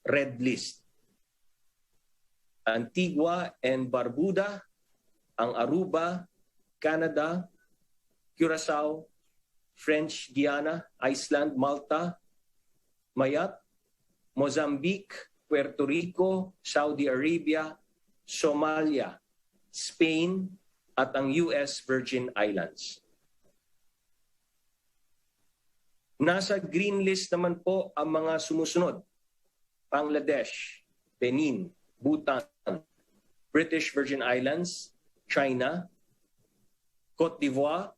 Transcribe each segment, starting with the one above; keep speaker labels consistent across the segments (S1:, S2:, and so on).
S1: red list. Antigua and Barbuda, ang Aruba, Canada, Curacao, French Guiana, Iceland, Malta, Mayat, Mozambique, Puerto Rico, Saudi Arabia, Somalia, Spain, at ang US Virgin Islands. Nasa green list naman po ang mga sumusunod: Bangladesh, Benin, Bhutan, British Virgin Islands, China, Cote d'Ivoire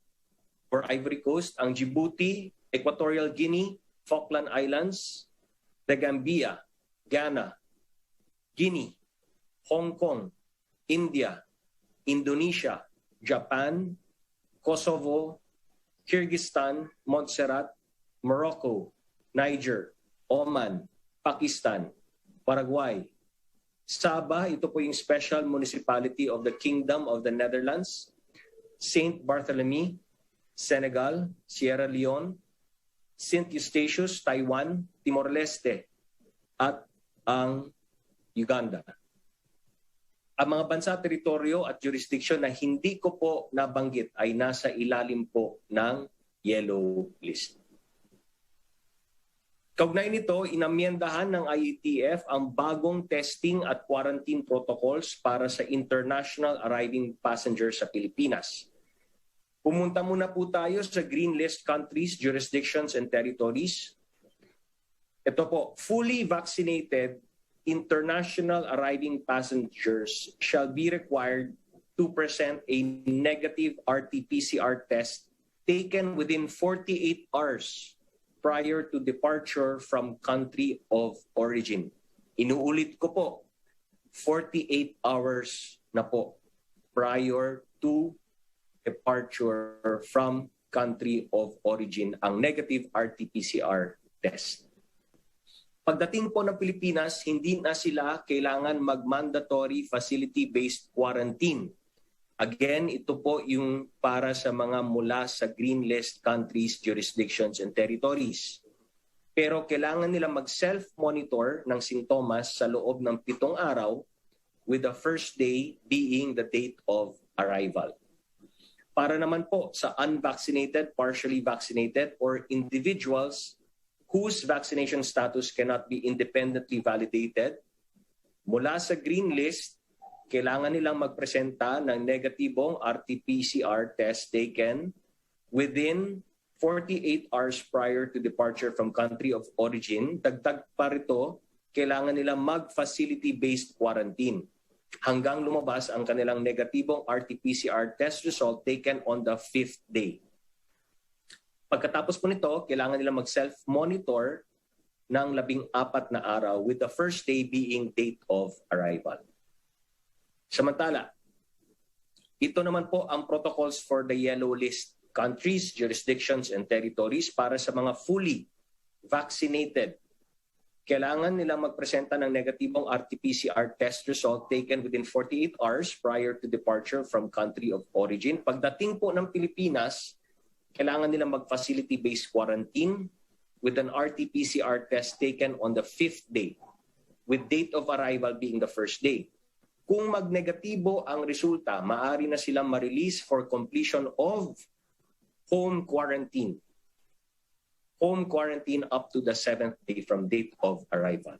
S1: or Ivory Coast, ang Djibouti, Equatorial Guinea, Falkland Islands, The Gambia, Ghana, Guinea, Hong Kong, India, Indonesia, Japan, Kosovo, Kyrgyzstan, Montserrat, Morocco, Niger, Oman, Pakistan, Paraguay, Sabah, ito po yung Special Municipality of the Kingdom of the Netherlands, Saint Barthélemy, Senegal, Sierra Leone, Saint Eustatius, Taiwan, Timor-Leste, at ang Uganda. Ang mga bansa, teritoryo at jurisdiction na hindi ko po nabanggit ay nasa ilalim po ng yellow list. Kaugnay nito, inamyendahan ng IATF ang bagong testing at quarantine protocols para sa international arriving passengers sa Pilipinas. Pumunta muna po tayo sa green list countries, jurisdictions, and territories. Ito po, fully vaccinated international arriving passengers shall be required to present a negative RT-PCR test taken within 48 hours prior to departure from country of origin. Inuulit ko po, 48 hours na po prior to departure from country of origin ang negative RT-PCR test. Pagdating po ng Pilipinas, hindi na sila kailangan mag-mandatory facility-based quarantine. Again, ito po yung para sa mga mula sa green list countries, jurisdictions, and territories. Pero kailangan nila mag-self-monitor ng sintomas sa loob ng 7 araw, with the first day being the date of arrival. Para naman po sa unvaccinated, partially vaccinated, or individuals whose vaccination status cannot be independently validated, mula sa green list, kailangan nilang magpresenta ng negatibong RT-PCR test taken within 48 hours prior to departure from country of origin. Dagdag pa rito, kailangan nilang mag-facility-based quarantine hanggang lumabas ang kanilang negatibong RT-PCR test result taken on the 5th day. Pagkatapos po nito, kailangan nilang mag-self-monitor ng 14 na araw, with the first day being date of arrival. Samantala, ito naman po ang protocols for the yellow list countries, jurisdictions, and territories para sa mga fully vaccinated. Kailangan nilang magpresenta ng negatibong RT-PCR test result taken within 48 hours prior to departure from country of origin. Pagdating po ng Pilipinas, kailangan nilang mag-facility-based quarantine with an RT-PCR test taken on the 5th day, with date of arrival being the first day. Kung magnegatibo ang resulta, maaari na silang ma-release for completion of home quarantine. Home quarantine up to the 7th day from date of arrival.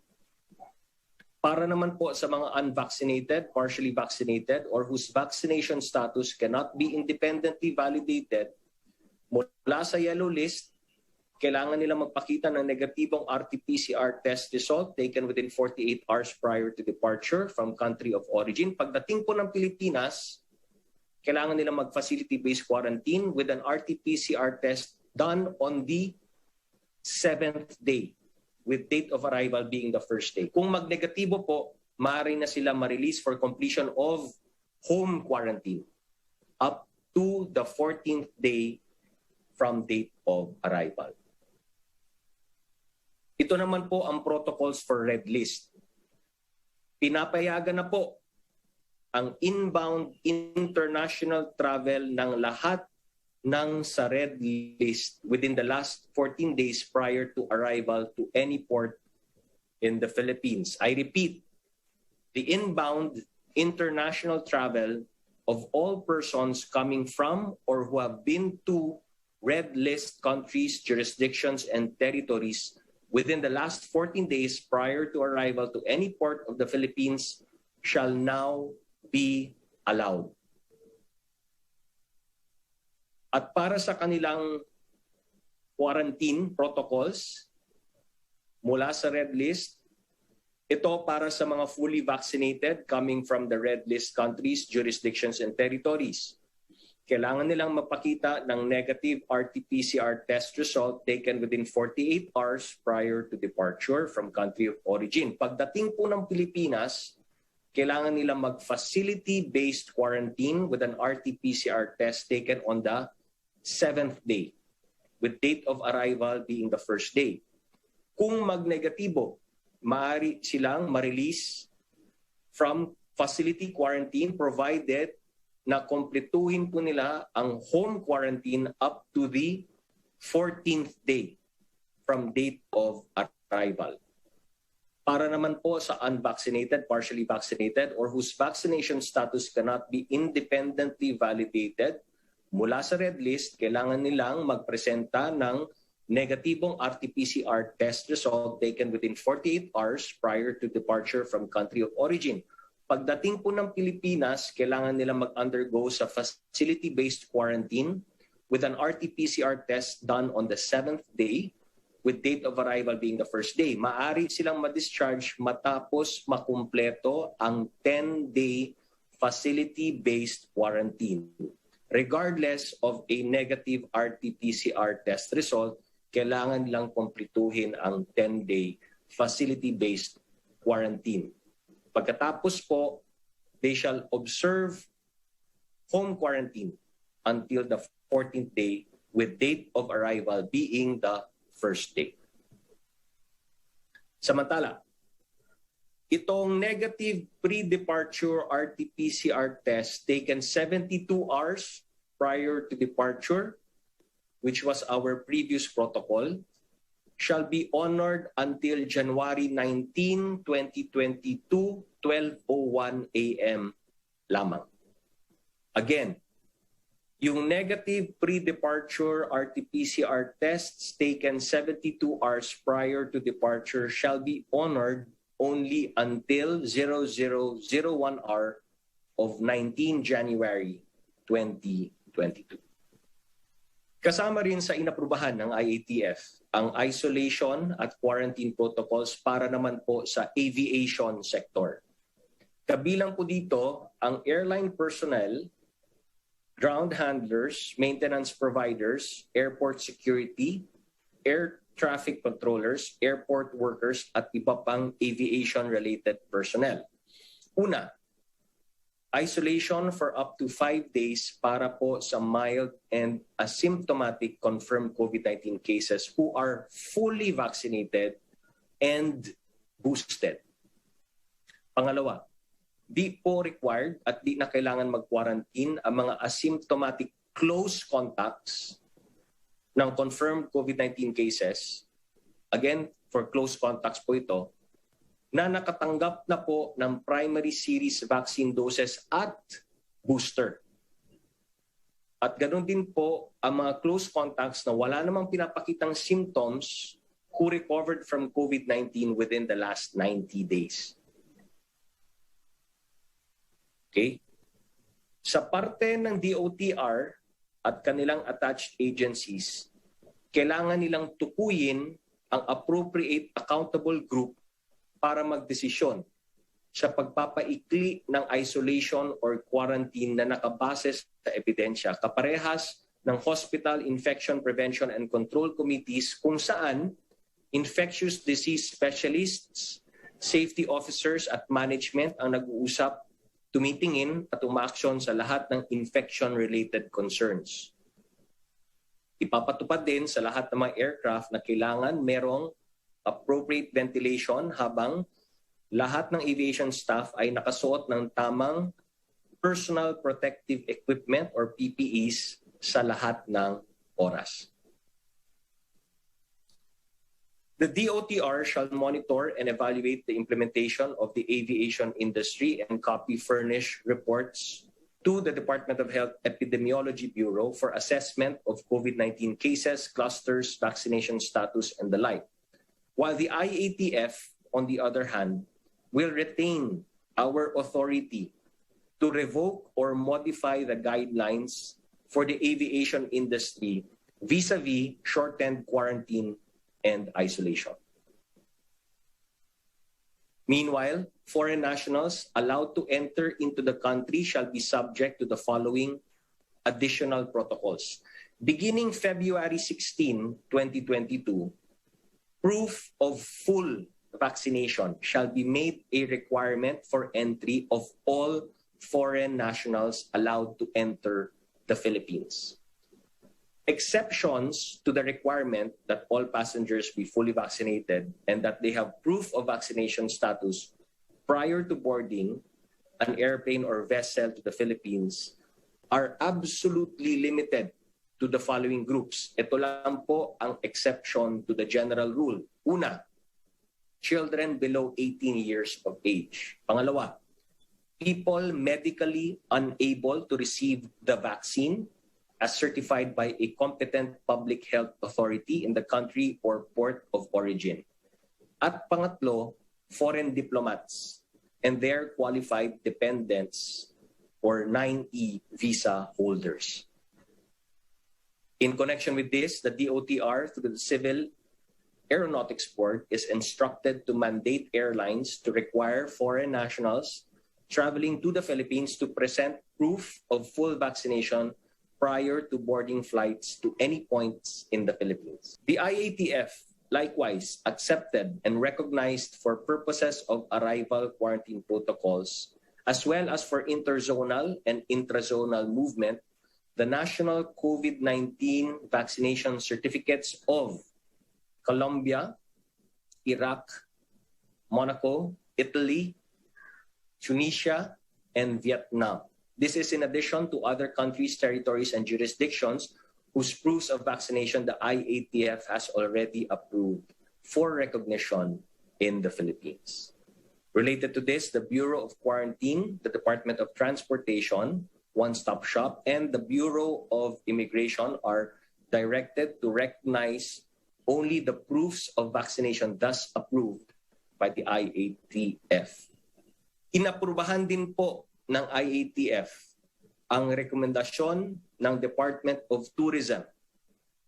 S1: Para naman po sa mga unvaccinated, partially vaccinated, or whose vaccination status cannot be independently validated, mula sa yellow list, kailangan nila magpakita ng negatibong RT-PCR test result taken within 48 hours prior to departure from country of origin. Pagdating po ng Pilipinas, kailangan nila mag-facility-based quarantine with an RT-PCR test done on the 7th day, with date of arrival being the first day. Kung magnegatibo po, maaari na sila ma-release for completion of home quarantine up to the 14th day from date of arrival. Ito naman po ang protocols for red list. Pinapayagan na po ang inbound international travel ng lahat ng sa red list within the last 14 days prior to arrival to any port in the Philippines. I repeat, the inbound international travel of all persons coming from or who have been to red list countries, jurisdictions, and territories within the last 14 days prior to arrival to any port of the Philippines shall now be allowed. At para sa kanilang quarantine protocols mula sa red list, ito para sa mga fully vaccinated coming from the red list countries, jurisdictions, and territories. Kailangan nilang mapakita ng negative RT-PCR test result taken within 48 hours prior to departure from country of origin. Pagdating po ng Pilipinas, kailangan nilang mag-facility-based quarantine with an RT-PCR test taken on the 7th day, with date of arrival being the 1st day. Kung mag-negatibo, maaari silang ma-release from facility quarantine provided na kompletuhin po nila ang home quarantine up to the 14th day from date of arrival. Para naman po sa unvaccinated, partially vaccinated, or whose vaccination status cannot be independently validated, mula sa red list, kailangan nilang magpresenta ng negatibong RT-PCR test result taken within 48 hours prior to departure from country of origin. Pagdating po ng Pilipinas, kailangan nilang mag-undergo sa facility-based quarantine with an RT-PCR test done on the 7th day with date of arrival being the 1st day. Maaari silang ma-discharge matapos makumpleto ang 10-day facility-based quarantine. Regardless of a negative RT-PCR test result, kailangan nilang kumpletuhin ang 10-day facility-based quarantine. Pagkatapos po, they shall observe home quarantine until the 14th day with date of arrival being the 1st day. Samantala, itong negative pre-departure RT-PCR test taken 72 hours prior to departure, which was our previous protocol, shall be honored until January 19, 2022, 12:01 a.m. lamang. Again, yung negative pre-departure RT-PCR tests taken 72 hours prior to departure shall be honored only until 0001 hour of 19 January 2022. Kasama rin sa inaprubahan ng IATF ang isolation at quarantine protocols para naman po sa aviation sector. Kabilang po dito ang airline personnel, ground handlers, maintenance providers, airport security, air traffic controllers, airport workers, at iba pang aviation-related personnel. Una, isolation for up to 5 days para po sa mild and asymptomatic confirmed COVID-19 cases who are fully vaccinated and boosted. Pangalawa, di po required at di na kailangan mag-quarantine ang mga asymptomatic close contacts ng confirmed COVID-19 cases. Again, for close contacts po ito, na nakatanggap na po ng primary series vaccine doses at booster. At ganoon din po ang mga close contacts na wala namang pinapakitang symptoms who recovered from COVID-19 within the last 90 days. Okay? Sa parte ng DOTR at kanilang attached agencies, kailangan nilang tukuyin ang appropriate accountable group para magdesisyon sa pagpapaikli ng isolation or quarantine na nakabase sa ebidensya, kaparehas ng Hospital Infection Prevention and Control Committees kung saan infectious disease specialists, safety officers at management ang nag-uusap, tumitingin at umaaksyon sa lahat ng infection-related concerns. Ipapatupad din sa lahat ng mga aircraft na kailangan merong appropriate ventilation habang lahat ng aviation staff ay nakasuot ng tamang personal protective equipment or PPEs sa lahat ng oras. The DOTR shall monitor and evaluate the implementation of the aviation industry and copy furnish reports to the Department of Health Epidemiology Bureau for assessment of COVID-19 cases, clusters, vaccination status, and the like. While the IATF, on the other hand, will retain our authority to revoke or modify the guidelines for the aviation industry vis-a-vis shortened quarantine and isolation. Meanwhile, foreign nationals allowed to enter into the country shall be subject to the following additional protocols. Beginning February 16, 2022, proof of full vaccination shall be made a requirement for entry of all foreign nationals allowed to enter the Philippines. Exceptions to the requirement that all passengers be fully vaccinated and that they have proof of vaccination status prior to boarding an airplane or vessel to the Philippines are absolutely limited to the following groups. Ito lang po ang exception to the general rule. Una, children below 18 years of age. Pangalawa, people medically unable to receive the vaccine as certified by a competent public health authority in the country or port of origin. At pangatlo, foreign diplomats and their qualified dependents or 9E visa holders. In connection with this, the DOTR through the Civil Aeronautics Board is instructed to mandate airlines to require foreign nationals traveling to the Philippines to present proof of full vaccination prior to boarding flights to any points in the Philippines. The IATF likewise accepted and recognized for purposes of arrival quarantine protocols, as well as for interzonal and intrazonal movement, the national COVID-19 vaccination certificates of Colombia, Iraq, Monaco, Italy, Tunisia, and Vietnam. This is in addition to other countries, territories, and jurisdictions whose proofs of vaccination the IATF has already approved for recognition in the Philippines. Related to this, the Bureau of Quarantine, the Department of Transportation, One Stop Shop, and the Bureau of Immigration are directed to recognize only the proofs of vaccination thus approved by the IATF. Inaprubahan din po ng IATF ang rekomendasyon ng Department of Tourism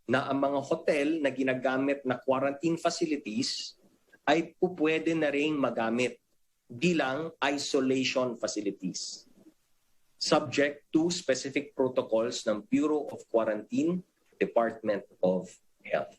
S1: na ang mga hotel na ginagamit na quarantine facilities ay pupwede na rin magamit bilang isolation facilities, subject to specific protocols ng Bureau of Quarantine, Department of Health.